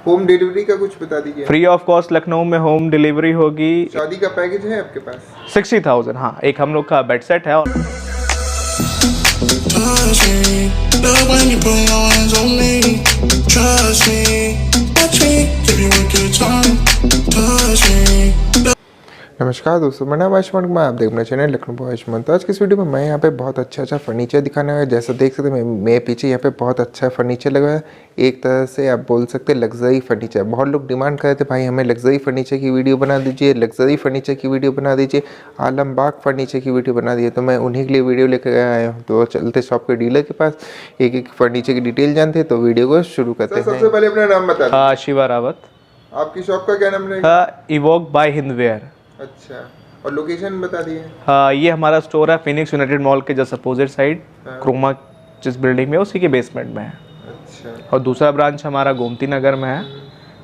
Home delivery का कुछ बता दीजिए। फ्री ऑफ कॉस्ट लखनऊ में होम डिलीवरी होगी। शादी का पैकेज है आपके पास? 60,000। हाँ, एक हम लोग का बेड सेट है। नमस्कार दोस्तों, मेरा नाम आयुष्मान कुमार, आप देख रहे हैं चैनल लखनऊ बॉय आयुष्मान। तो आज की इस वीडियो में मैं यहाँ पे बहुत अच्छा फर्नीचर दिखाने वाला। जैसा देख सकते हैं मेरे पीछे यहाँ पे बहुत अच्छा फर्नीचर लगा है। एक तरह से आप बोल सकते हैं लग्जरी फर्नीचर। बहुत लोग डिमांड कर रहे थे भाई हमें लग्जरी फर्नीचर की वीडियो बना दीजिए, लग्जरी फर्नीचर की वीडियो बना दीजिए, आलमबाग फर्नीचर की वीडियो बना दीजिए। तो मैं उन्हीं के लिए वीडियो लेकर आया हूँ। तो चलते शॉप के डीलर के पास, एक एक फर्नीचर की डिटेल जानते हैं। तो वीडियो को शुरू करते हैं। सबसे पहले अपना नाम बता दीजिए। शिवा रावत। आपकी शॉप का क्या नाम रहेगा? Evok by Hindware. अच्छा, और लोकेशन बता दिए। हाँ, ये हमारा स्टोर है फिनिक्स यूनाइटेड मॉल के जस्ट अपोजिट साइड, क्रोमा जिस बिल्डिंग में उसी के बेसमेंट में है। अच्छा, और दूसरा ब्रांच हमारा गोमती नगर में है,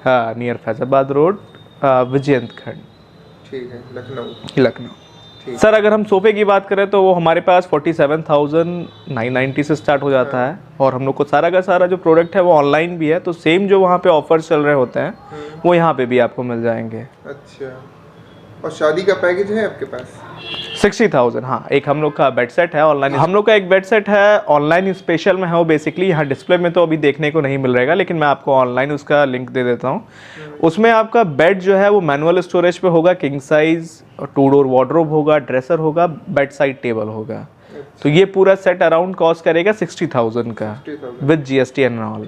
हाँ, नियर फैजाबाद रोड, विजयंत खंड। ठीक है, लखनऊ। सर अगर हम सोफे की बात करें तो वो हमारे पास 47,990 से स्टार्ट हो जाता है। और हम लोग को सारा का सारा जो प्रोडक्ट है वो ऑनलाइन भी है। तो सेम जो वहाँ पे ऑफर्स चल रहे होते हैं वो यहाँ पे भी आपको मिल जाएंगे। अच्छा, और शादी का पैकेज है आपके पास? 60,000। हाँ, एक हम लोग का बेड सेट है ऑनलाइन। हम लोग का एक बेड सेट है ऑनलाइन स्पेशल में है। वो बेसिकली यहाँ डिस्प्ले में तो अभी देखने को नहीं मिल रहेगा, लेकिन मैं आपको ऑनलाइन उसका लिंक दे देता हूँ। उसमें आपका बेड जो है वो मैनुअल स्टोरेज पे होगा, किंग साइज, 2 डोर वार्डरोब होगा, ड्रेसर होगा, बेड साइड टेबल होगा। तो ये पूरा सेट अराउंड कॉस्ट करेगा 60,000 का with GST and all.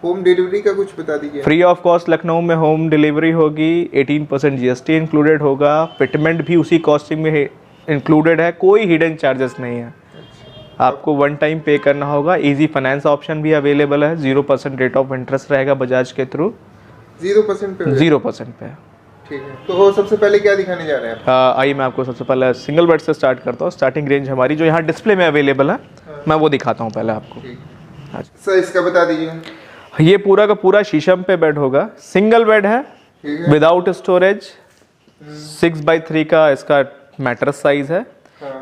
Home delivery का कुछ बता दीजिए। फ्री ऑफ कॉस्ट लखनऊ में होम डिलीवरी होगी। 18% GST इंक्लूडेड होगा। फिटमेंट भी उसी कॉस्टिंग में इंक्लूडेड है, कोई हिडन चार्जेस नहीं है। आपको वन टाइम पे करना होगा। इजी फाइनेंस ऑप्शन भी अवेलेबल है। 0% रेट ऑफ इंटरेस्ट रहेगा बजाज के थ्रू। 0% पे? 0% पे। ठीक है, तो सबसे पहले क्या दिखाने जा रहे हैं आप? आइए मैं आपको सबसे पहले सिंगल बेड से स्टार्ट करता हूँ। स्टार्टिंग रेंज हमारी जो यहाँ डिस्प्ले में अवेलेबल है मैं वो दिखाता हूँ पहले आपको। सर इसका बता दीजिए। ये पूरा का पूरा शीशम पे बेड होगा। सिंगल बेड है विदाउट स्टोरेज। 6x3 का इसका मैट्रेस साइज है।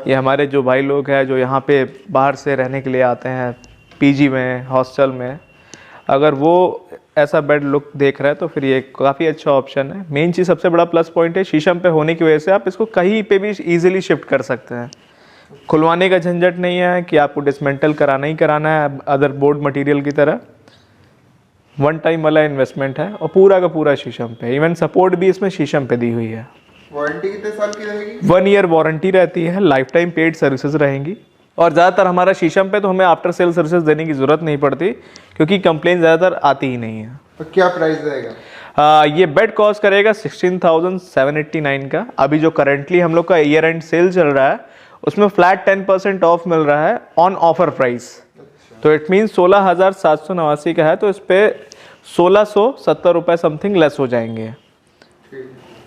ये हमारे जो भाई लोग हैं जो यहाँ पे बाहर से रहने के लिए आते हैं, PG में, हॉस्टल में, अगर वो ऐसा बेड लुक देख रहा है तो फिर ये काफ़ी अच्छा ऑप्शन है। मेन चीज़ सबसे बड़ा प्लस पॉइंट है शीशम पे होने की वजह से आप इसको कहीं पे भी इजीली शिफ्ट कर सकते हैं। खुलवाने का झंझट नहीं है कि आपको डिसमेंटल कराना ही कराना है अदर बोर्ड मटेरियल की तरह। वन टाइम वाला इन्वेस्टमेंट है और पूरा का पूरा शीशम पे। इवन सपोर्ट भी इसमें शीशम पे दी हुई है। वारंटी कितने साल की रहेगी? 1 ईयर वारंटी रहती है। लाइफ टाइम पेड सर्विसेज रहेंगी। और ज़्यादातर हमारा शीशम पे तो हमें आफ्टर सेल सर्विसेज देने की ज़रूरत नहीं पड़ती क्योंकि कंप्लेन ज़्यादातर आती ही नहीं है। तो क्या प्राइस रहेगा? ये बेड कॉस्ट करेगा 16,789 का। अभी जो करेंटली हम लोग का ईयर एंड सेल चल रहा है उसमें फ्लैट 10% ऑफ मिल रहा है ऑन ऑफर प्राइस। तो इट मीन 16,789 का है, तो इस पे 1,670 रुपये समथिंग लेस हो जाएंगे।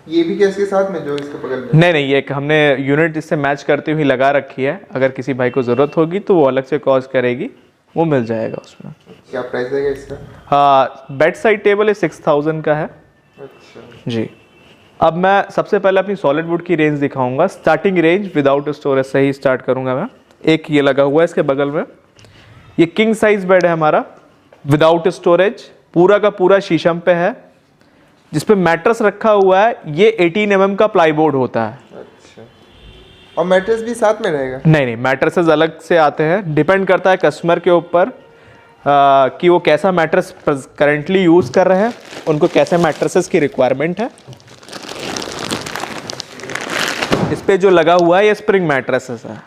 ये भी कैसे साथ में जो इसके बगल में? नहीं, ये हमने यूनिट इससे मैच करती हुई लगा रखी है। अगर किसी भाई को ज़रूरत होगी तो वो अलग से कॉस्ट करेगी, वो मिल जाएगा उसमें। क्या प्राइस रहेगा इसका? हाँ, बेड साइड टेबल है 6,000 का है। अच्छा जी। अब मैं सबसे पहले अपनी सॉलिड वुड की रेंज दिखाऊंगा। स्टार्टिंग रेंज विदाउट स्टोरेज से ही स्टार्ट करूंगा मैं। एक ये लगा हुआ है इसके बगल में, ये किंग साइज बेड है हमारा विदाउट स्टोरेज। पूरा का पूरा शीशम पे है जिसपे मैट्रेस रखा हुआ है। ये 18 mm का प्लाईबोर्ड होता है। अच्छा, और मैट्रेस भी साथ में रहेगा? नहीं, मैट्रेसेस अलग से आते हैं। डिपेंड करता है कस्टमर के ऊपर कि वो कैसा मैट्रेस करेंटली यूज़ कर रहे हैं, उनको कैसे मैट्रेसेस की रिक्वायरमेंट है। इस पे जो लगा हुआ है ये स्प्रिंग मैट्रेसेस है।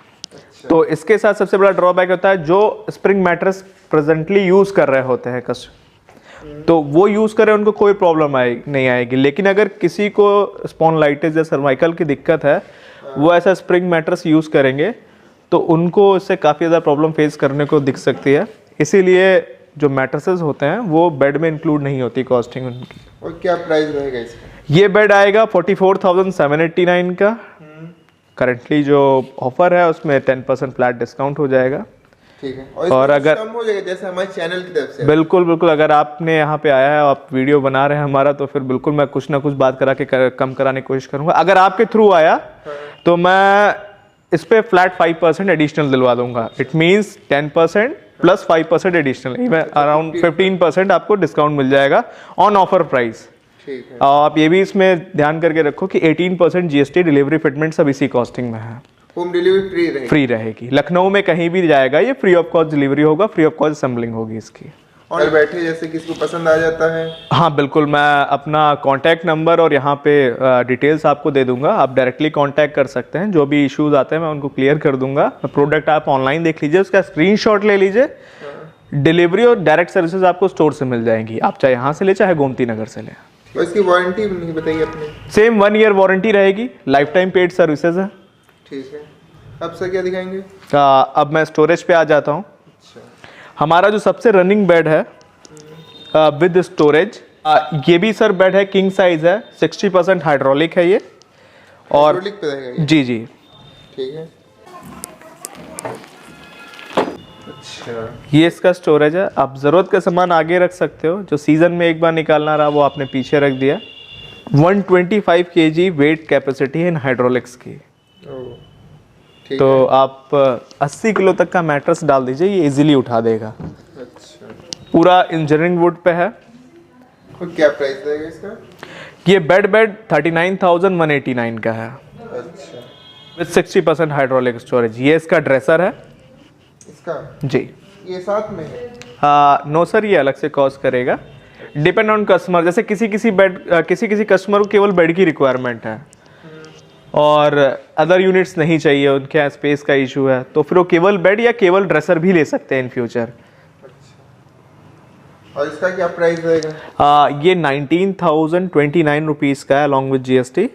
तो इसके साथ सबसे बड़ा ड्रॉबैक होता है जो स्प्रिंग मैट्रेस प्रेजेंटली यूज़ कर रहे होते हैं कस्टमर, तो वो यूज़ करें उनको कोई प्रॉब्लम नहीं आएगी। लेकिन अगर किसी को स्पॉन्डिलाइटिस या सर्वाइकल की दिक्कत है, वो ऐसा स्प्रिंग मैट्रेस यूज़ करेंगे तो उनको इससे काफ़ी ज़्यादा प्रॉब्लम फेस करने को दिख सकती है। इसीलिए जो मैट्रेसेस होते हैं वो बेड में इंक्लूड नहीं होती कॉस्टिंग उनकी। और क्या प्राइस रहेगा इसका? ये बेड आएगा 44,789 का। करंटली जो ऑफर है उसमें 10% फ्लैट डिस्काउंट हो जाएगा। ठीक है, और अगर कम हो जाएगा जैसे हमारे चैनल की तरफ से? बिल्कुल, अगर आपने यहाँ पे आया है, आप वीडियो बना रहे हैं हमारा, तो फिर बिल्कुल मैं कुछ ना कुछ बात करा के कम कराने की कोशिश करूंगा। अगर आपके थ्रू आया तो मैं इस पे फ्लैट 5% एडिशनल दिलवा दूंगा। It means 10% plus 5% additional, around 15% आपको डिस्काउंट मिल जाएगा ऑन ऑफर प्राइस। ठीक है। आप ये भी इसमें ध्यान करके रखो कि 18% जीएसटी, डिलीवरी फिटमेंट सब इसी कॉस्टिंग में है। होम डिलीवरी फ्री रहेगी? फ्री रहेगी, लखनऊ में कहीं भी जाएगा ये फ्री ऑफ कॉस्ट डिलीवरी होगा, फ्री ऑफ कॉस्ट असेंबलिंग होगी इसकी। और बैठे जैसे किसी को पसंद आ जाता है? हाँ बिल्कुल, मैं अपना कांटेक्ट नंबर और यहाँ पे डिटेल्स आपको दे दूंगा, आप डायरेक्टली कांटेक्ट कर सकते हैं। जो भी इश्यूज आते हैं मैं उनको क्लियर कर दूंगा। प्रोडक्ट आप ऑनलाइन देख लीजिए, उसका स्क्रीनशॉट ले लीजिए, डिलीवरी और डायरेक्ट सर्विसेज आपको स्टोर से मिल जाएंगी, आप चाहे यहाँ से ले चाहे गोमती नगर से ले। और इसकी वारंटी नहीं बताइए अपनी? सेम 1 ईयर वारंटी रहेगी, लाइफ टाइम पेड सर्विसेज है। ठीक है। अब सर क्या दिखाएंगे? अब मैं स्टोरेज पे आ जाता हूँ। अच्छा। हमारा जो सबसे रनिंग बेड है विद स्टोरेज, ये भी सर बेड है, किंग साइज है, 60% हाइड्रोलिक है ये। और हाइड्रोलिक पे रहेगा ये? जी जी। ठीक है। अच्छा। ये इसका स्टोरेज है, आप ज़रूरत का सामान आगे रख सकते हो, जो सीज़न में एक बार निकालना रहा वो आपने पीछे रख दिया। 125 kg वेट कैपेसिटी है इन हाइड्रोलिक्स की। ठीक तो है। आप 80 किलो तक का मैट्रेस डाल दीजिए, ये इजीली उठा देगा। अच्छा। पूरा इंजीनियरिंग वुड पे है। और क्या प्राइस रहेगा इसका? ये बेड 39,189 का है अच्छा। With 60% hydraulic storage. ये इसका ड्रेसर है इसका? जी। ये साथ में है? नो सर, ये अलग से कॉस्ट करेगा, डिपेंड ऑन कस्टमर। जैसे किसी कस्टमर को केवल बेड की रिक्वायरमेंट है और अदर यूनिट्स नहीं चाहिए, उनके यहाँ स्पेस का इशू है, तो फिर वो केवल बेड या केवल ड्रेसर भी ले सकते हैं इन फ्यूचर। और इसका क्या प्राइस रहेगा? ये 19,029 रुपीज़ का है अलॉन्ग विद जीएसटी।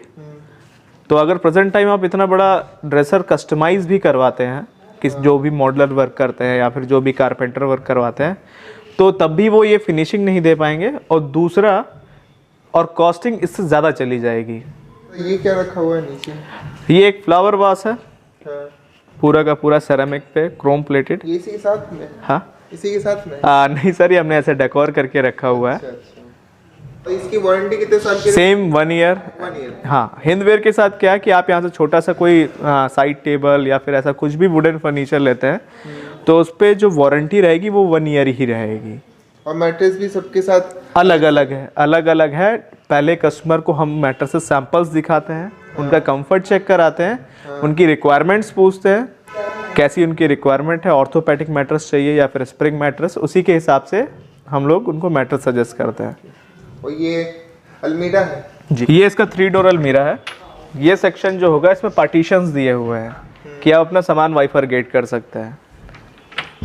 तो अगर प्रेजेंट टाइम आप इतना बड़ा ड्रेसर कस्टमाइज भी करवाते हैं, किस जो भी मॉडलर वर्क करते हैं या फिर जो भी कारपेंटर वर्क करवाते हैं, तो तब भी वो ये फिनिशिंग नहीं दे पाएंगे, और दूसरा और कॉस्टिंग इससे ज़्यादा चली जाएगी। तो ये क्या रखा हुआ है नीचे? ये एक फ्लावर वास है, हाँ। पूरा का पूरा सेरामिक पे क्रोम प्लेटेड। ये इसी के साथ में? हाँ इसी के साथ में? नहीं सर, ये हमने ऐसे डेकोर करके रखा हुआ है। अच्छा अच्छा। तो इसकी वारंटी कितने साल की? Same 1 year. 1 ईयर। हाँ, हिंदवेयर के साथ क्या है कि आप यहाँ से छोटा सा कोई साइड टेबल या फिर ऐसा कुछ भी वुडन फर्नीचर लेते हैं तो उस पर जो वारंटी रहेगी वो 1 ईयर ही रहेगी। और मैट्रेस भी सबके साथ अलग अलग है। पहले कस्टमर को हम मैट्रेसेस सैंपल्स दिखाते हैं, उनका कंफर्ट चेक कराते हैं, उनकी रिक्वायरमेंट्स पूछते हैं, कैसी उनकी रिक्वायरमेंट है, ऑर्थोपेडिक मैट्रेस चाहिए या फिर स्प्रिंग मैट्रेस, उसी के हिसाब से हम लोग उनको मैट्रेस सजेस्ट करते हैं। और ये अलमीरा है जी, ये इसका 3 डोर अलमीरा है। ये सेक्शन जो होगा इसमें पार्टीशंस दिए हुए हैं कि आप अपना सामान बाइफरगेट कर सकते हैं।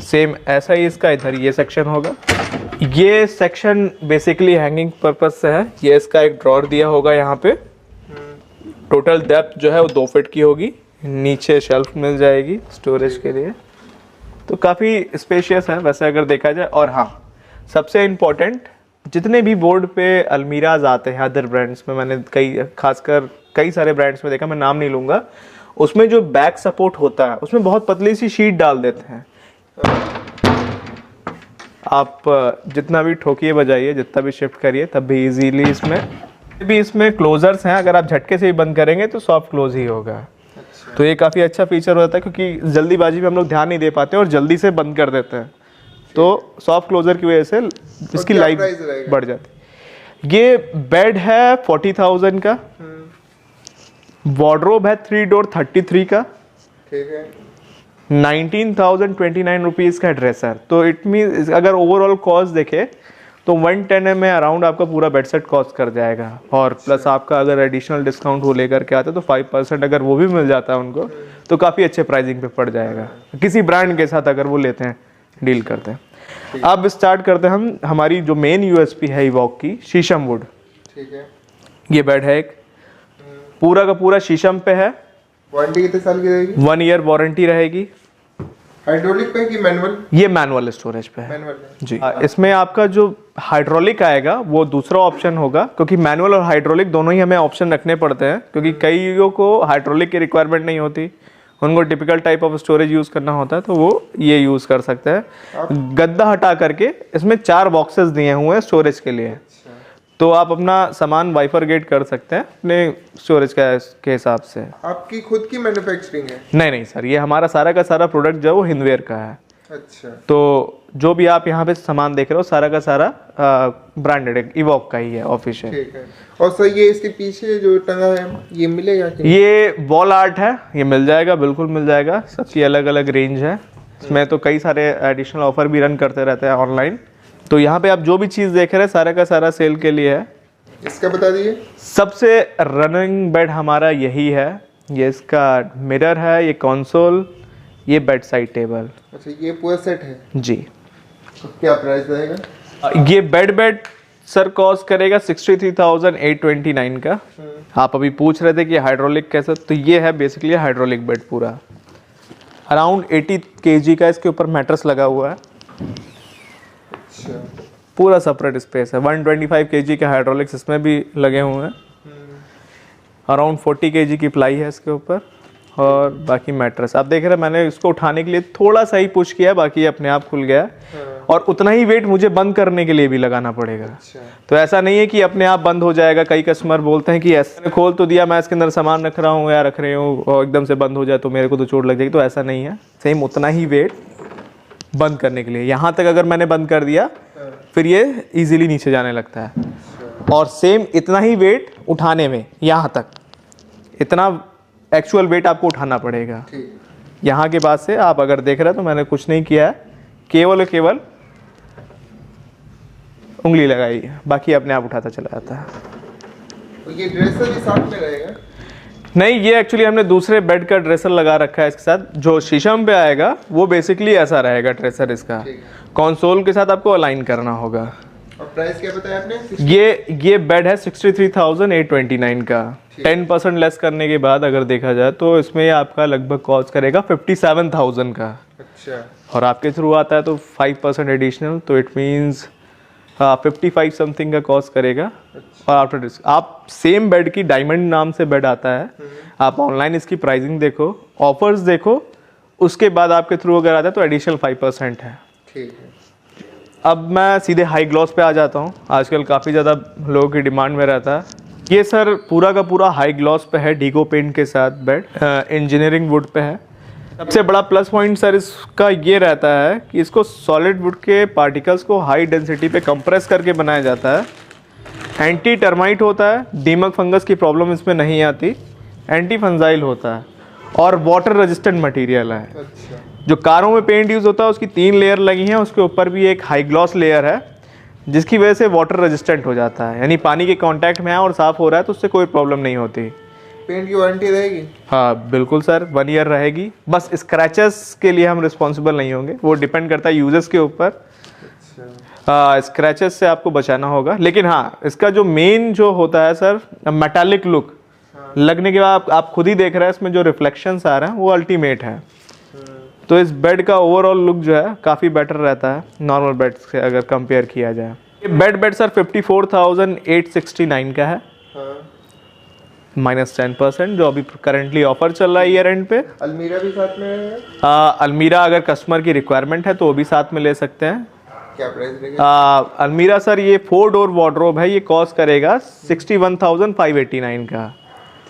सेम ऐसा ही इसका इधर ये सेक्शन होगा। ये सेक्शन बेसिकली हैंगिंग पर्पज से है। ये इसका एक ड्रॉर दिया होगा यहाँ पे। टोटल डेप्थ जो है वो 2 फीट की होगी। नीचे शेल्फ मिल जाएगी स्टोरेज के लिए, तो काफ़ी स्पेशियस है वैसे अगर देखा जाए। और हाँ, सबसे इम्पोर्टेंट, जितने भी बोर्ड पे अलमीराज आते हैं अदर ब्रांड्स में, मैंने खासकर कई सारे ब्रांड्स में देखा, मैं नाम नहीं लूँगा, उसमें जो बैक सपोर्ट होता है उसमें बहुत पतली सी शीट डाल देते हैं। आप जितना भी ठोकिए बजाइए, जितना भी शिफ्ट करिए, तब भी इजीली इसमें क्लोजर्स हैं। अगर आप झटके से ही बंद करेंगे तो सॉफ्ट क्लोज ही होगा। अच्छा। तो ये काफ़ी अच्छा फीचर होता है, क्योंकि जल्दीबाजी में हम लोग ध्यान नहीं दे पाते और जल्दी से बंद कर देते हैं, तो सॉफ्ट क्लोजर की वजह से इसकी लाइफ बढ़ जाती है। ये बेड है 40,000 का, वार्डरोब है 3 डोर 33 का, ठीक है। 19,029 रुपीज़ का ड्रेसर। तो इट मीन अगर ओवरऑल कॉस्ट देखे तो 110 में अराउंड आपका पूरा बेड सेट कॉस्ट कर जाएगा। और प्लस आपका अगर एडिशनल डिस्काउंट वो लेकर के आते तो 5% अगर वो भी मिल जाता है उनको, तो काफ़ी अच्छे प्राइसिंग पे पड़ जाएगा किसी ब्रांड के साथ अगर वो लेते हैं, डील करते हैं। अब स्टार्ट करते हैं हम हमारी जो मेन यूएसपी है इवॉक की, शीशम वुड। ठीक है। ये बेड है एक, पूरा का पूरा शीशम पे है। वारंटी कितने साल की रहेगी? 1 ईयर वारंटी रहेगी। हाइड्रोलिक पे कि मैनुअल? ये मैनुअल स्टोरेज पे है। मैनुअल जी। इसमें आपका जो हाइड्रोलिक आएगा वो दूसरा ऑप्शन होगा, क्योंकि मैनुअल और हाइड्रोलिक दोनों ही हमें ऑप्शन रखने पड़ते हैं, क्योंकि कईयों को हाइड्रोलिक की रिक्वायरमेंट नहीं होती, उनको typical type of storage use करना होता है, तो वो ये यूज़ कर सकते हैं। गद्दा हटा करके इसमें 4 बॉक्सेस दिए हुए हैं स्टोरेज के लिए, तो आप अपना सामान बाइफरगेट कर सकते हैं अपने स्टोरेज के हिसाब से। आपकी खुद की मैन्युफैक्चरिंग है? नहीं सर, ये हमारा सारा का सारा प्रोडक्ट जो है वो हिंदवेयर का है। अच्छा तो जो भी आप यहाँ पे सामान देख रहे हो सारा का सारा ब्रांडेड है, इवॉक का ही है, ऑफिशियल। ठीक है। और सर ये इसके पीछे जो टंगा है ये मिलेगा कि ये वॉल आर्ट है, ये मिल जाएगा, बिल्कुल मिल जाएगा। सबकी अलग अलग रेंज है, इसमें तो कई सारे एडिशनल ऑफर भी रन करते रहते हैं ऑनलाइन। तो यहाँ पे आप जो भी चीज़ देख रहे हैं सारा का सारा सेल के लिए है। इसका बता दीजिए। सबसे रनिंग बेड हमारा यही है, ये इसका मिरर है, ये कंसोल, ये बेड साइड टेबल। अच्छा ये पूरा सेट है जी। तो क्या प्राइस रहेगा? ये बेड सर कॉस्ट करेगा 63,829 का। आप अभी पूछ रहे थे कि हाइड्रोलिक कैसा, तो ये है बेसिकली हाइड्रोलिक बेड पूरा। अराउंड 80 kg का इसके ऊपर मैट्रेस लगा हुआ है। अच्छा पूरा सेपरेट स्पेस है। 125 kg के हाइड्रोलिक्स इसमें भी लगे हुए हैं। अराउंड 40 kg की प्लाई है इसके ऊपर, और बाकी मैट्रेस आप देख रहे हैं। मैंने इसको उठाने के लिए थोड़ा सा ही पुश किया, बाकी अपने आप खुल गया। और उतना ही वेट मुझे बंद करने के लिए भी लगाना पड़ेगा। अच्छा। तो ऐसा नहीं है कि अपने आप बंद हो जाएगा। कई कस्टमर बोलते हैं कि ऐसे खोल तो दिया, मैं इसके अंदर सामान रख रहा हूँ या रख रही हूँ और एकदम से बंद हो जाए तो मेरे को तो चोट लग जाएगी। तो ऐसा नहीं है, सेम उतना ही वेट बंद करने के लिए। यहाँ तक अगर मैंने बंद कर दिया फिर ये इजीली नीचे जाने लगता है। और सेम इतना ही वेट उठाने में, यहाँ तक इतना एक्चुअल वेट आपको उठाना पड़ेगा। यहाँ के बाद से आप अगर देख रहे हैं तो मैंने कुछ नहीं किया है, केवल और केवल उंगली लगाई है, बाकी अपने आप उठाता चला जाता है। तो ये ड्रेसर भी साथ में रहेगा? नहीं, ये एक्चुअली हमने दूसरे बेड का ड्रेसर लगा रखा है इसके साथ। जो शीशम पे आएगा वो बेसिकली ऐसा रहेगा ड्रेसर इसका। कंसोल के साथ आपको अलाइन करना होगा। और प्राइस क्या बताया आपने? ये बेड है 63,829 का। 10% लेस करने के बाद अगर देखा जाए तो इसमें आपका लगभग कॉस्ट करेगा 57,000 का। अच्छा। और आपके थ्रू आता है तो 5% एडिशनल, तो इट मीन्स 55 समथिंग का कॉस्ट करेगा। और आफ्टर डिस्क आप सेम बेड की डायमंड नाम से बेड आता है, आप ऑनलाइन इसकी प्राइसिंग देखो, ऑफर्स देखो, उसके बाद आपके थ्रू अगर आता है तो एडिशनल 5% है। ठीक है। अब मैं सीधे हाई ग्लॉस पे आ जाता हूँ। आजकल काफ़ी ज़्यादा लोगों की डिमांड में रहता है। ये सर पूरा का पूरा हाई ग्लॉस पे है, डीगो पेंट के साथ बेड, इंजीनियरिंग वुड पे है। सबसे बड़ा प्लस पॉइंट सर इसका ये रहता है कि इसको सॉलिड वुड के पार्टिकल्स को हाई डेंसिटी पे कंप्रेस करके बनाया जाता है। एंटी टर्माइट होता है, दीमक फंगस की प्रॉब्लम इसमें नहीं आती, एंटी फंजाइल होता है और वाटर रेजिस्टेंट मटेरियल है। अच्छा। जो कारों में पेंट यूज़ होता है उसकी 3 लेयर लगी हैं, उसके ऊपर भी एक हाई ग्लॉस लेयर है जिसकी वजह से वाटर रेजिस्टेंट हो जाता है, यानी पानी के कांटेक्ट में है और साफ़ हो रहा है तो उससे कोई प्रॉब्लम नहीं होती। पेंट की वारंटी रहेगी? हाँ बिल्कुल सर, 1 ईयर रहेगी। बस स्क्रैचेस के लिए हम रिस्पॉन्सिबल नहीं होंगे, वो डिपेंड करता है यूजर्स के ऊपर। स्क्रैचेस से आपको बचाना होगा। लेकिन हाँ, इसका जो मेन जो होता है सर, मेटालिक लुक लगने के बाद आप खुद ही देख रहे हैं इसमें जो रिफ्लेक्शंस आ रहे हैं वो अल्टीमेट है। तो इस बेड का ओवरऑल लुक जो है काफ़ी बेटर रहता है नॉर्मल बेड से अगर कंपेयर किया जाए। ये बेड सर 54,869 का है, -10%, जो अभी करंटली ऑफर चल रहा है ईयर एंड पे। अलमीरा भी साथ में है? अलमीरा अगर कस्टमर की रिक्वायरमेंट है तो वो भी साथ में ले सकते हैं। क्या प्राइस रहेगा? अलमीरा सर ये 4 डोर वार्डरोब है, ये कॉस्ट करेगा 61,589 का।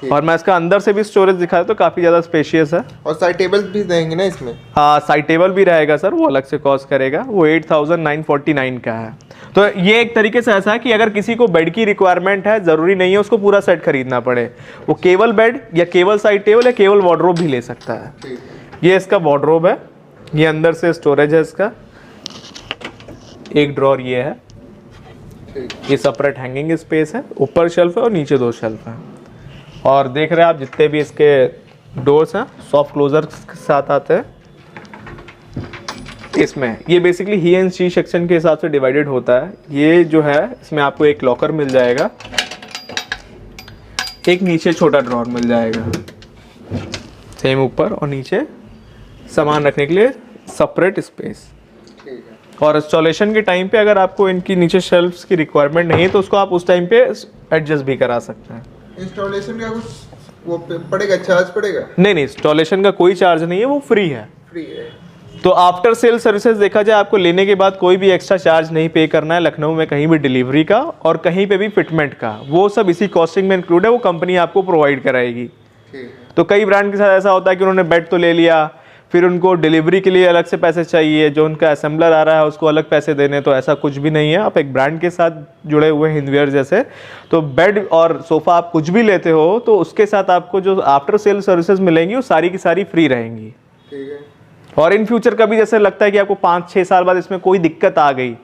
और मैं इसका अंदर से भी स्टोरेज दिखाया तो काफ़ी ज़्यादा स्पेशियस है। और साइड टेबल्स भी देंगे ना इसमें? हाँ, साइड टेबल भी रहेगा सर, वो अलग से कॉस्ट करेगा, वो 8,949 का है। तो ये एक तरीके से ऐसा है कि अगर किसी को बेड की रिक्वायरमेंट है, ज़रूरी नहीं है उसको पूरा सेट खरीदना पड़े, वो केवल बेड या केवल साइड टेबल या केवल वार्डरोब भी ले सकता है। ये इसका वार्डरोब है, ये अंदर से स्टोरेज है इसका, एक ड्रॉर ये है, ये सेपरेट हैंगिंग स्पेस है, ऊपर शेल्फ है और नीचे 2 शेल्फ है। और देख रहे हैं आप जितने भी इसके डोर्स हैं सॉफ्ट क्लोजर के साथ आते हैं। इसमें ये बेसिकली ही एंड सी सेक्शन के हिसाब से डिवाइडेड होता है। ये जो है इसमें आपको एक लॉकर मिल जाएगा, एक नीचे छोटा ड्रॉर मिल जाएगा, सेम ऊपर और नीचे सामान रखने के लिए सेपरेट स्पेस। और इंस्टॉलेशन के टाइम पे अगर आपको इनकी नीचे शेल्फ्स की रिक्वायरमेंट नहीं है तो उसको आप उस टाइम पे एडजस्ट भी करा सकते हैं। इंस्टॉलेशन का कुछ वो पड़ेगा, चार्ज पड़ेगा? नहीं, इंस्टॉलेशन का कोई चार्ज नहीं है, वो फ्री है। फ्री है। तो आफ्टर सेल सर्विसेज देखा जाए, आपको लेने के बाद कोई भी एक्स्ट्रा चार्ज नहीं पे करना है। लखनऊ में कहीं भी डिलीवरी का और कहीं पे भी फिटमेंट का, वो सब इसी कॉस्टिंग में इंक्लूड है, वो कंपनी आपको प्रोवाइड कराएगी। तो कई ब्रांड के साथ ऐसा होता है कि उन्होंने बेड तो ले लिया, फिर उनको डिलीवरी के लिए अलग से पैसे चाहिए, जो उनका असेंबलर आ रहा है उसको अलग पैसे देने, तो ऐसा कुछ भी नहीं है। आप एक ब्रांड के साथ जुड़े हुए हैं हिंदवेयर जैसे, तो बेड और सोफ़ा आप कुछ भी लेते हो तो उसके साथ आपको जो आफ्टर सेल सर्विसेज मिलेंगी वो सारी की सारी फ्री रहेंगी। ठीक है। और इन फ्यूचर कभी जैसे लगता है कि आपको 5-6 साल बाद इसमें कोई दिक्कत आ गई,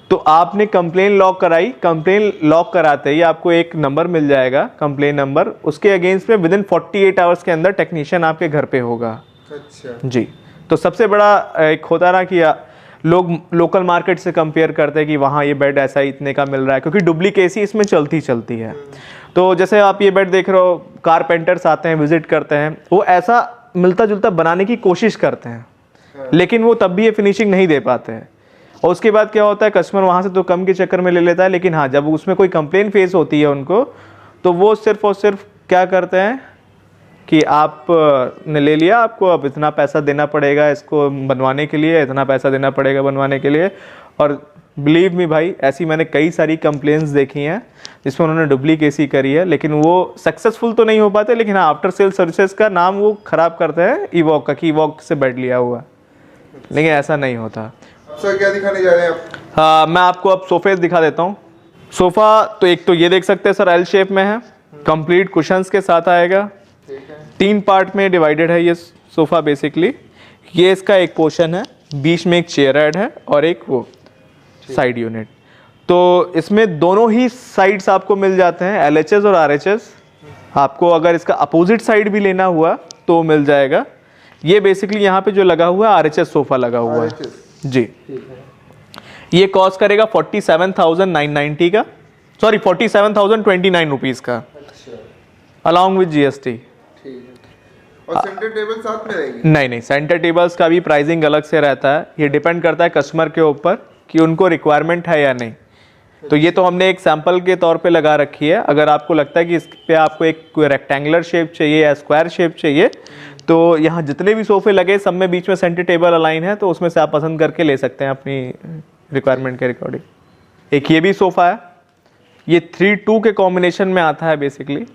तो आपने कंप्लेन लॉक कराई, कंप्लेन लॉक कराते ही आपको एक नंबर मिल जाएगा, कंप्लेन नंबर, उसके अगेंस्ट में विदिन 48 आवर्स के अंदर टेक्नीशियन आपके घर पे होगा। अच्छा जी। तो सबसे बड़ा एक होता ना कि लोग लोकल मार्केट से कंपेयर करते हैं कि वहाँ ये बेड ऐसा इतने का मिल रहा है, क्योंकि डुप्लीकेसी इसमें चलती है। तो जैसे आप ये बेड देख रहे हो, कारपेंटर्स आते हैं, विजिट करते हैं, वो ऐसा मिलता जुलता बनाने की कोशिश करते हैं, लेकिन वो तब भी ये फिनिशिंग नहीं दे पाते हैं। और उसके बाद क्या होता है, कस्टमर वहाँ से तो कम के चक्कर में ले लेता है, लेकिन हाँ जब उसमें कोई कंप्लेन फेस होती है उनको, तो वो सिर्फ और सिर्फ क्या करते हैं कि आप ने ले लिया, आपको अब इतना पैसा देना पड़ेगा इसको बनवाने के लिए, इतना पैसा देना पड़ेगा बनवाने के लिए। और बिलीव मी भाई, ऐसी मैंने कई सारी कंप्लेंट्स देखी हैं जिसमें उन्होंने डुप्लीकेसी करी है, लेकिन वो सक्सेसफुल तो नहीं हो पाते, लेकिन हाँ आफ्टर सेल सर्विसेज का नाम वो ख़राब करते हैं इवॉक का, कि इवॉक से बेड लिया हुआ, लेकिन ऐसा नहीं होता। सर क्या दिखाने जा रहे हैं आप? हाँ, मैं आपको अब सोफे दिखा देता हूँ। सोफ़ा तो एक तो ये देख सकते हैं सर, एल शेप में है, कंप्लीट कुशंस के साथ आएगा। ठीक है। 3 पार्ट में डिवाइडेड है ये सोफ़ा बेसिकली। ये इसका एक पोर्शन है, बीच में एक चेयर हेड है और एक वो साइड यूनिट। तो इसमें दोनों ही साइड्स आपको मिल जाते हैं, LHS और RHS। आपको अगर इसका अपोजिट साइड भी लेना हुआ तो मिल जाएगा। ये बेसिकली यहाँ पे जो लगा हुआ है RHS सोफ़ा लगा हुआ है जी। ठीक है। ये कॉस्ट करेगा 47,990 का, सॉरी 47,029 रुपीज़ का, अच्छा अलॉन्ग विद GST। ठीक है। और सेंटर टेबल साथ में रहेगी? नहीं, सेंटर टेबल्स का भी प्राइसिंग अलग से रहता है। ये डिपेंड करता है कस्टमर के ऊपर कि उनको रिक्वायरमेंट है या नहीं। तो ये तो हमने एक सैंपल के तौर पे लगा रखी है। अगर आपको लगता है कि इस पे आपको एक रेक्टेंगुलर शेप चाहिए या स्क्वायर शेप चाहिए, तो यहाँ जितने भी सोफे लगे सब में बीच में सेंटर टेबल अलाइन है, तो उसमें से आप पसंद करके ले सकते हैं अपनी रिक्वायरमेंट के अकॉर्डिंग। एक ये भी सोफ़ा है, ये 3-2 के कॉम्बिनेशन में आता है बेसिकली।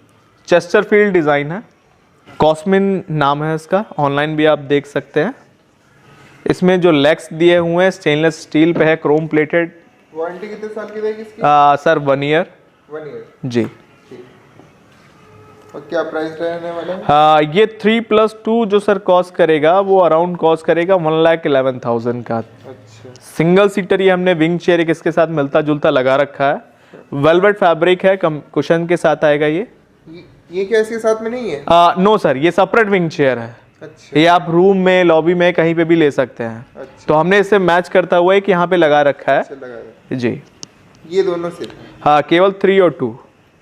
चेस्टरफील्ड डिज़ाइन है, कॉस्मिन नाम है इसका, ऑनलाइन भी आप देख सकते हैं। इसमें जो लेग्स दिए हुए हैं स्टेनलेस स्टील पे है, क्रोम प्लेटेड। वारंटी कितने साल की रहेगी इसकी? Sir 1 year. 1 ईयर जी। ठीक। और क्या प्राइस रहने वाला है? ये 3+2 जो सर कॉस्ट करेगा वो अराउंड कॉस्ट करेगा 1,11,000 का। अच्छा। सिंगल सीटर ये हमने विंग चेयर एक इसके साथ मिलता जुलता लगा रखा है। वेलवेट फैब्रिक है, कुशन के साथ आएगा ये क्या इसके साथ में नहीं है? नो सर, ये सेपरेट विंग चेयर है। अच्छा। ये आप रूम में, लॉबी में, कहीं पे भी ले सकते हैं। अच्छा। तो हमने इसे मैच करता हुआ एक यहाँ पे लगा रखा है। अच्छा, लगा रहा जी। है। ये दोनों सिर्फ? हाँ, केवल 3 और 2।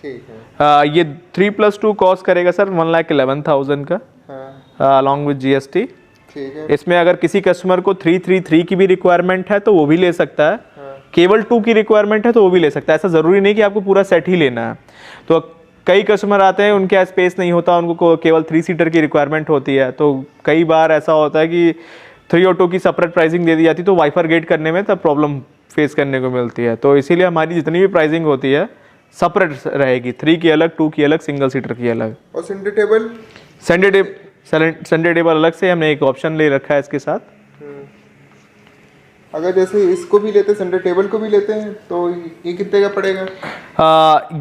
ठीक है। ये 3+2 कॉस्ट करेगा सर 1,11,000 का, हाँ। Along with GST। ठीक है। इसमें अगर किसी कस्टमर को 3 की भी रिक्वायरमेंट है तो वो भी ले सकता है। हाँ। केवल 2 की रिक्वायरमेंट है तो वो भी ले सकता है। ऐसा ज़रूरी नहीं कि आपको पूरा सेट ही लेना है। तो कई कस्टमर आते हैं, उनके पास स्पेस नहीं होता, उनको केवल 3 सीटर की रिक्वायरमेंट होती है। तो कई बार ऐसा होता है कि 3 और 2 की सेपरेट प्राइसिंग दे दी जाती है, तो वाइफर गेट करने में तब प्रॉब्लम फेस करने को मिलती है। तो इसीलिए हमारी जितनी भी प्राइसिंग होती है सेपरेट रहेगी, 3 की अलग, 2 की अलग, सिंगल सीटर की अलग। और सेंटर टेबल? सेंटर टेबल अलग से हमने एक ऑप्शन ले रखा है इसके साथ। अगर जैसे इसको भी लेते, सेंटर टेबल को भी लेते हैं, तो ये कितने का पड़ेगा?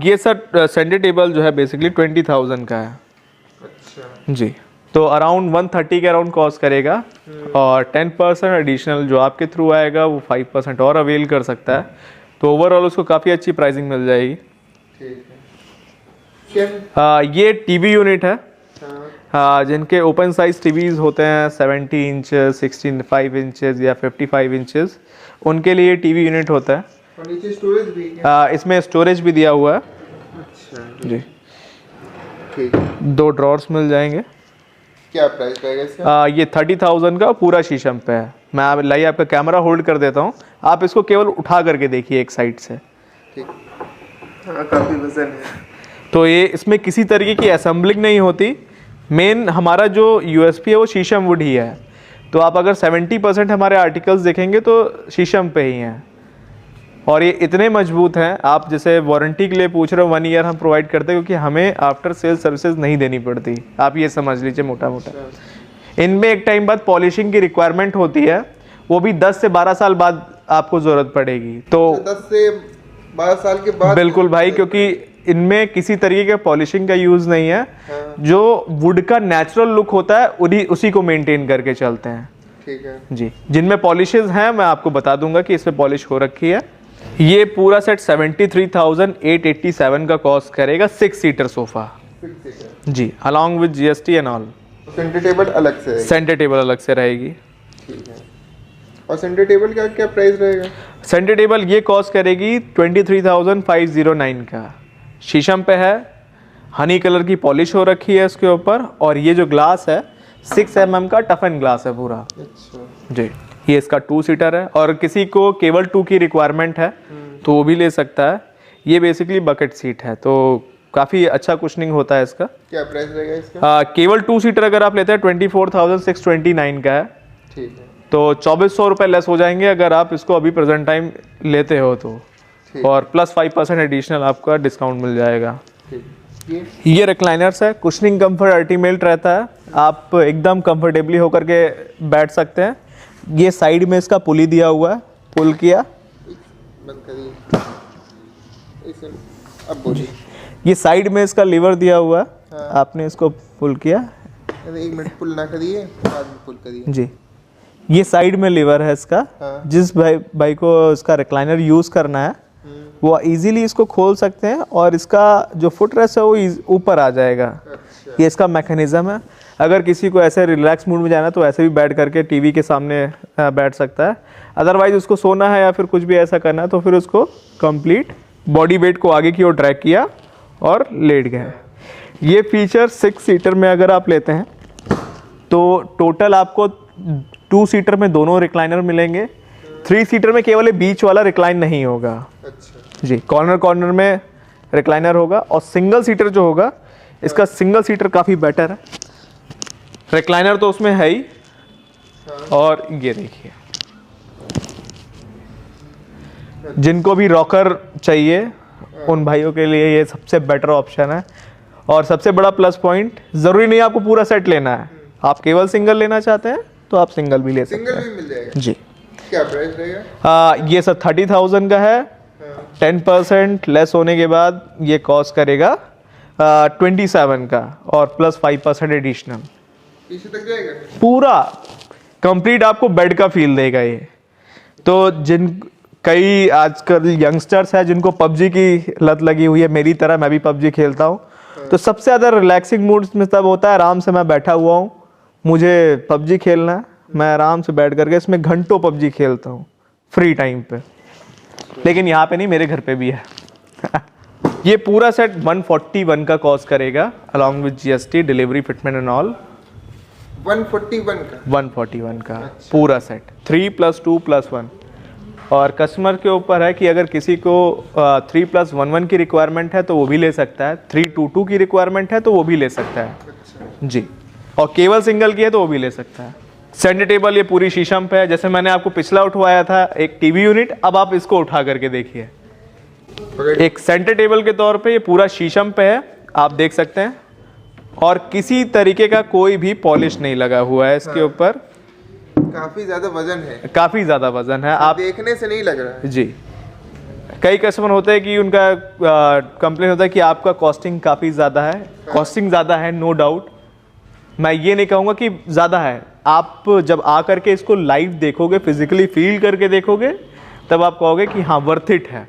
ये सर सेंटर टेबल जो है बेसिकली 20,000 का है। अच्छा जी। तो अराउंड 130 के अराउंड कॉस्ट करेगा, और 10% एडिशनल जो आपके थ्रू आएगा वो 5% और अवेल कर सकता है। तो ओवरऑल उसको काफ़ी अच्छी प्राइसिंग मिल जाएगी। ठीक है। क्या? ये टीवी यूनिट है। हाँ। जिनके ओपन साइज टीवीज होते हैं 70 इंच, 65 इंचेस या 55 इंचेस, उनके लिए टीवी यूनिट होता है। और नीचे स्टोरेज भी है? इसमें स्टोरेज भी दिया हुआ है। अच्छा जी। ठीक है। 2 ड्रॉर्स मिल जाएंगे। क्या प्राइस रहेगा इसका? ये 30,000 का पूरा शीशम पे है। मैं लाइए आपका कैमरा होल्ड कर देता हूँ, आप इसको केवल उठा करके देखिए एक साइड से। ठीक। हाँ, काफ़ी वजन है। तो ये इसमें किसी तरीके की असेंबलिंग नहीं होती। मेन हमारा जो USP है वो शीशम वुड ही है। तो आप अगर 70% हमारे आर्टिकल्स देखेंगे तो शीशम पे ही हैं, और ये इतने मजबूत हैं। आप जैसे वारंटी के लिए पूछ रहे हो, 1 ईयर हम प्रोवाइड करते हैं, क्योंकि हमें आफ्टर सेल सर्विसेज नहीं देनी पड़ती। आप ये समझ लीजिए मोटा मोटा। इनमें एक टाइम बाद पॉलिशिंग की रिक्वायरमेंट होती है, वो भी 10 से 12 साल बाद आपको ज़रूरत पड़ेगी। तो 10 से 12 साल के बाद? बिल्कुल भाई, क्योंकि इनमें किसी तरीके का पॉलिशिंग का यूज़ नहीं है। हाँ। जो वुड का नेचुरल लुक होता है उसी को मेंटेन करके चलते हैं। ठीक है जी। जिनमें पॉलिशेज हैं मैं आपको बता दूंगा कि इसमें पॉलिश हो रखी है। ये पूरा सेट 73,887 का कॉस्ट करेगा, 6 सीटर सोफा। 6 सीटर जी, along with GST and all. Centre table अलग से रहेगी? सेंटर टेबल अलग से रहेगी। ठीक है। और सेंटर टेबल का क्या प्राइस रहेगा? सेंटर टेबल ये कॉस्ट करेगी 23,509 का। शीशम पे है, हनी कलर की पॉलिश हो रखी है इसके ऊपर, और ये जो ग्लास है 6 mm का टफ एंड ग्लास है पूरा। अच्छा जी। ये इसका 2 सीटर है, और किसी को केवल 2 की रिक्वायरमेंट है तो वो भी ले सकता है। ये बेसिकली बकेट सीट है, तो काफ़ी अच्छा कुशनिंग होता है इसका। क्या प्राइस रहेगा इसका? केवल 2 सीटर अगर आप लेते हैं 24,629 का है। ठीक है। तो 2400 रुपये लेस हो जाएंगे अगर आप इसको अभी प्रेजेंट टाइम लेते हो तो, और प्लस 5% एडिशनल आपका डिस्काउंट मिल जाएगा। ठीक। ये रिक्लाइनर्स है, कुशनिंग कंफर्ट अल्टीमेट रहता है, आप एकदम कंफर्टेबली होकर के बैठ सकते हैं। ये साइड में इसका पुली दिया हुआ है, पुल किया, बंद करिए। अब बोलिए। ये साइड में इसका लीवर दिया हुआ है। हाँ। आपने इसको पुल किया, 1 मिनट पुल ना करिए, बाद में पुल करिए। जी। ये साइड में लीवर है इसका। हाँ। जिस भाई को इसका रिक्लाइनर यूज़ करना है वो इजीली इसको खोल सकते हैं, और इसका जो फुट रेस्ट है वो ऊपर आ जाएगा। अच्छा। ये इसका मैकेनिज्म है। अगर किसी को ऐसे रिलैक्स मूड में जाना है तो ऐसे भी बैठ करके टीवी के सामने बैठ सकता है। अदरवाइज उसको सोना है या फिर कुछ भी ऐसा करना है तो फिर उसको कंप्लीट बॉडी वेट को आगे की ओर ड्रैग किया और लेट गए। ये फीचर 6 सीटर में अगर आप लेते हैं तो टोटल आपको 2 सीटर में दोनों रिक्लाइनर मिलेंगे। 3 सीटर में केवल बीच वाला रिक्लाइन नहीं होगा। अच्छा। जी, कॉर्नर में रिक्लाइनर होगा। और सिंगल सीटर जो होगा, इसका सिंगल सीटर काफ़ी बेटर है। रिक्लाइनर तो उसमें है ही। और ये देखिए, जिनको भी रॉकर चाहिए उन भाइयों के लिए ये सबसे बेटर ऑप्शन है। और सबसे बड़ा प्लस पॉइंट, ज़रूरी नहीं आपको पूरा सेट लेना है, आप केवल सिंगल लेना चाहते हैं तो आप सिंगल भी ले सकते हैं। सिंगल भी मिल जाएगा? जी। क्या प्राइस रहेगा? ये सर 30,000 का है। 10% लेस होने के बाद ये कॉस्ट करेगा 27 का, और प्लस 5% एडिशनल। पीछे तक जाएगा पूरा कंप्लीट, आपको बेड का फील देगा ये। तो कई आजकल यंगस्टर्स हैं जिनको पबजी की लत लगी हुई है, मेरी तरह मैं भी पबजी खेलता हूँ। तो सबसे ज़्यादा रिलैक्सिंग मूड में तब होता है, आराम से मैं बैठा हुआ हूँ, मुझे पबजी खेलना है, मैं आराम से बैठ करके इसमें घंटों पबजी खेलता हूँ फ्री टाइम पे। लेकिन यहाँ पे नहीं, मेरे घर पे भी है। ये पूरा सेट 141 का कॉस्ट करेगा, along with GST, delivery, fitment and all. 141 का पूरा सेट, 3+2+1। और कस्टमर के ऊपर है कि अगर किसी को 3+11 की रिक्वायरमेंट है तो वो भी ले सकता है, 322 की रिक्वायरमेंट है तो वो भी ले सकता है। जी। और केवल सिंगल की है तो वो भी ले सकता है। सेंटर टेबल ये पूरी शीशम पे है। जैसे मैंने आपको पिछला उठवाया था एक टीवी यूनिट, अब आप इसको उठा करके देखिए। एक सेंटर टेबल के तौर पे ये पूरा शीशम पे है, आप देख सकते हैं। और किसी तरीके का कोई भी पॉलिश नहीं लगा हुआ है इसके ऊपर। काफी ज्यादा वजन है। काफी ज्यादा वजन है, आप देखने से नहीं लग रहा है। जी। कई कस्टमर होते हैं कि उनका कंप्लेन होता है कि आपका कॉस्टिंग काफ़ी ज़्यादा है। कॉस्टिंग ज़्यादा है, नो डाउट। मैं ये नहीं कहूँगा कि ज़्यादा है, आप जब आ करके इसको लाइव देखोगे, फिजिकली फील करके देखोगे, तब आप कहोगे कि हाँ वर्थ इट है।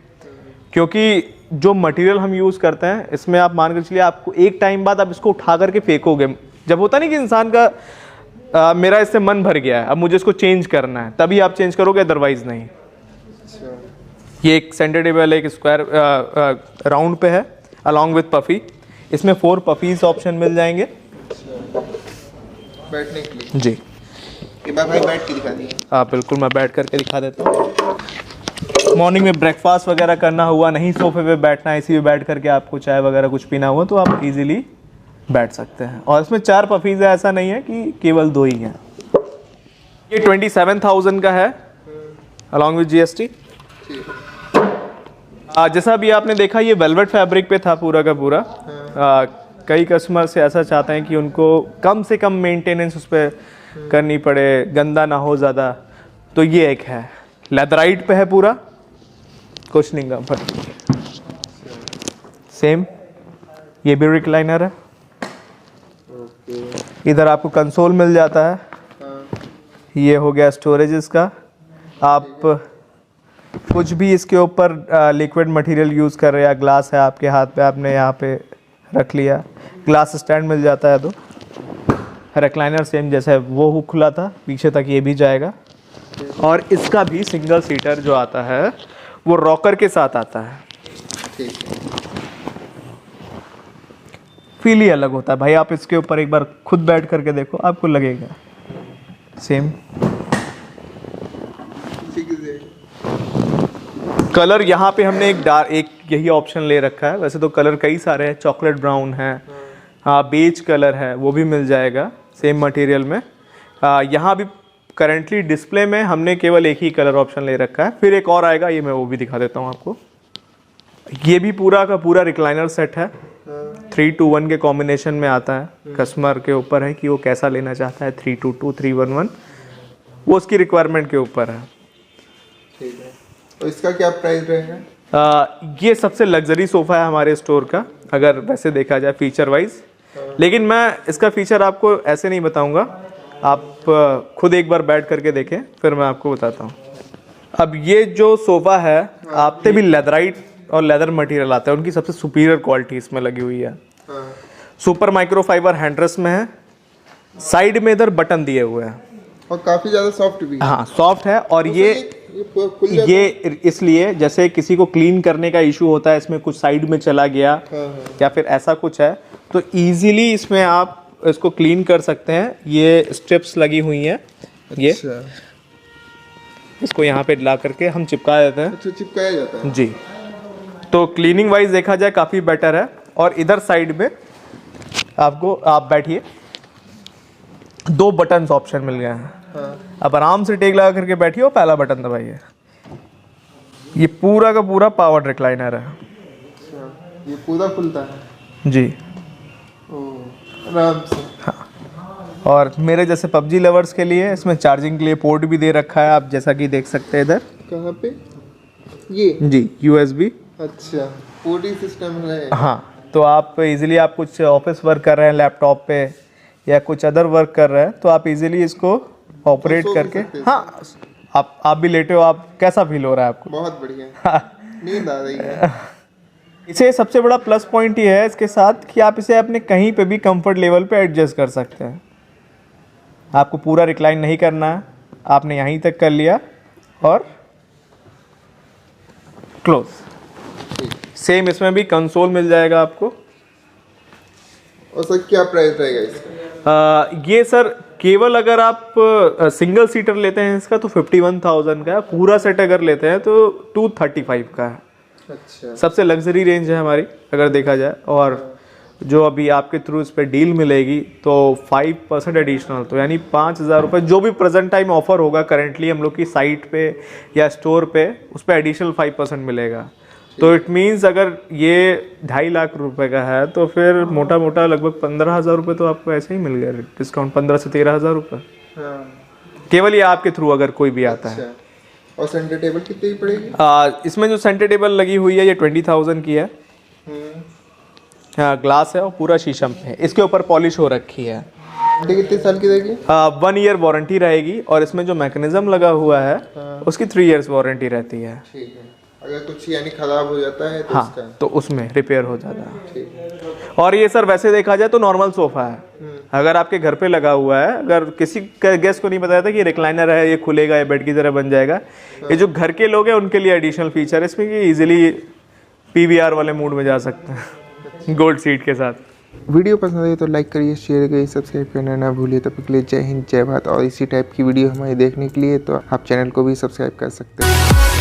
क्योंकि जो मटेरियल हम यूज़ करते हैं इसमें आप मान कर चलिए, आपको एक टाइम बाद आप इसको उठा करके फेंकोगे। जब होता नहीं कि इंसान का मेरा इससे मन भर गया है, अब मुझे इसको चेंज करना है, तभी आप चेंज करोगे, अदरवाइज नहीं। ये एक सेंटर टेबल एक स्क्वायर राउंड पे है, अलॉन्ग विथ पफी। इसमें 4 पफीज ऑप्शन मिल जाएंगे बैठने के लिए। जी। एक बार भाई बैठ के दिखा दिए। हाँ बिल्कुल, मैं बैठ करके दिखा देता हूँ। मॉर्निंग में ब्रेकफास्ट वगैरह करना हुआ, नहीं सोफे पे बैठना, इसी पे बैठ करके आपको चाय वगैरह कुछ पीना हुआ तो आप इजीली बैठ सकते हैं। और इसमें 4 पफीज है, ऐसा नहीं है कि केवल 2 ही हैं। ये 27,000 का है अलॉन्ग विद GST। जैसा अभी आपने देखा ये वेलवेट फैब्रिक पे था पूरा का पूरा। कई कस्टमर से ऐसा चाहते हैं कि उनको कम से कम मेंटेनेंस उस पर करनी पड़े, गंदा ना हो ज़्यादा, तो ये एक है लेदराइट पे है पूरा, कुछ नहीं कम्फर्ट। सेम ये भी रिक्लाइनर है। इधर आपको कंसोल मिल जाता है, ये हो गया स्टोरेज इसका। आप कुछ भी इसके ऊपर लिक्विड मटेरियल यूज़ कर रहे हैं या ग्लास है आपके हाथ पे, आपने यहाँ पे रख लिया, ग्लास स्टैंड मिल जाता है। तो रिक्लाइनर सेम जैसे वो हुक खुला था पीछे तक ये भी जाएगा। और इसका भी सिंगल सीटर जो आता है वो रॉकर के साथ आता है। फील ही अलग होता है भाई, आप इसके ऊपर एक बार खुद बैठ करके देखो, आपको लगेगा सेम। कलर यहाँ पे हमने एक यही ऑप्शन ले रखा है, वैसे तो कलर कई सारे हैं, चॉकलेट ब्राउन है, हाँ बेज कलर है, वो भी मिल जाएगा सेम मटेरियल में। यहाँ भी करंटली डिस्प्ले में हमने केवल एक ही कलर ऑप्शन ले रखा है, फिर एक और आएगा, ये मैं वो भी दिखा देता हूँ आपको। ये भी पूरा का पूरा रिक्लाइनर सेट है, 3-2-1 के कॉम्बिनेशन में आता है। कस्टमर के ऊपर है कि वो कैसा लेना चाहता है, 3-2-2, 3-1-1, वो उसकी रिक्वायरमेंट के ऊपर है। ठीक है, तो इसका क्या प्राइस रहेगा? ये सबसे लग्जरी सोफ़ा है हमारे स्टोर का, अगर वैसे देखा जाए फीचर वाइज, लेकिन मैं इसका फीचर आपको ऐसे नहीं बताऊंगा, आप खुद एक बार बैठ करके देखें फिर मैं आपको बताता हूँ। अब ये जो सोफ़ा है आपने भी लेदराइट और लेदर मटेरियल आता है, उनकी सबसे सुपीरियर क्वालिटी इसमें लगी हुई है। सुपर माइक्रोफाइबर हैंडरेस्ट में है, साइड में इधर बटन दिए हुए हैं और काफ़ी ज़्यादा सॉफ्ट भी है। हाँ सॉफ्ट है। और ये इसलिए जैसे किसी को क्लीन करने का इशू होता है, इसमें कुछ साइड में चला गया या फिर ऐसा कुछ है, तो इजीली इसमें आप इसको क्लीन कर सकते हैं। ये स्ट्रिप्स लगी हुई हैं, ये इसको यहाँ पे ला करके हम चिपका देते हैं। अच्छा, चिपकाया जाता है जी। तो क्लीनिंग वाइज देखा जाए काफ़ी बेटर है। और इधर साइड में आपको, आप बैठिए, 2 बटन्स ऑप्शन मिल गए हैं। अब आराम से टेक लगा करके बैठिए और पहला बटन दबाइए। ये पूरा का पूरा पावर रिक्लाइनर है। ये पूरा खुलता है जी, आराम से। हाँ। और मेरे जैसे पबजी लवर्स के लिए इसमें चार्जिंग के लिए पोर्ट भी दे रखा है, आप जैसा कि देख सकते हैं इधर। कहाँ पे? ये जी, USB। अच्छा, पूरी सिस्टम है। हाँ, तो आप इजीली, आप कुछ ऑफिस वर्क कर रहे हैं लैपटॉप पे या कुछ अदर वर्क कर रहे हैं, तो आप इजीली इसको ऑपरेट करके, हाँ आप भी लेटे हो, आप कैसा फील हो रहा है आपको? बहुत बढ़िया, नींद आ रही है। इसे सबसे बड़ा प्लस पॉइंट ये है इसके साथ कि आप इसे अपने कहीं पे भी कंफर्ट लेवल पे एडजस्ट कर सकते हैं। आपको पूरा रिक्लाइन नहीं करना है, आपने यहीं तक कर लिया और क्लोज। सेम इसमें भी कंसोल मिल जाएगा आपको। और सर क्या प्राइस रहेगा इसका? ये सर केवल अगर आप सिंगल सीटर लेते हैं इसका तो 51,000 का है, पूरा सेट अगर लेते हैं तो 235 का है। अच्छा, सबसे लग्जरी रेंज है हमारी अगर देखा जाए। और जो अभी आपके थ्रू इस पर डील मिलेगी तो 5% एडिशनल, तो यानी 5,000 रुपये जो भी प्रेजेंट टाइम ऑफर होगा करेंटली हम लोग की साइट पे या स्टोर पे, उस पर एडिशनल 5% मिलेगा। तो इट मीन्स अगर ये 2.5 लाख रुपए का है तो फिर मोटा मोटा लगभग 15,000 रुपये तो आपको ऐसे ही मिल गया डिस्काउंट, 15 से 13,000 रुपये केवल ये आपके थ्रू अगर कोई भी आता है। और सेंटर टेबल कितनी की पड़ेगी? इसमें जो सेंटर टेबल लगी हुई है ये 20,000 की है। हाँ, ग्लास है और पूरा शीशम है, इसके ऊपर पॉलिश हो रखी है। कितने साल की रहेगी? 1 ईयर वारंटी रहेगी और इसमें जो मैकेनिज्म लगा हुआ है उसकी 3 इयर्स वारंटी रहती है। ठीक है, अगर कुछ यानी खराब हो जाता है तो हाँ उसका तो उसमें रिपेयर हो जाता है। ठीक है। और ये सर वैसे देखा जाए तो नॉर्मल सोफा है, अगर आपके घर पे लगा हुआ है, अगर किसी गेस्ट को नहीं बताया था कि रिक्लाइनर है, ये खुलेगा, ये बेड की तरह बन जाएगा, ये जो घर के लोग हैं उनके लिए एडिशनल फीचर है इसमें कि इजीली PVR वाले मूड में जा सकते हैं गोल्ड सीट के साथ। वीडियो पसंद आई तो लाइक करिए, शेयर करिए, सब्सक्राइब करना ना भूलिए। तब तक के लिए जय हिंद, जय भारत। और इसी टाइप की वीडियो हमारी देखने के लिए तो आप चैनल को भी सब्सक्राइब कर सकते हैं।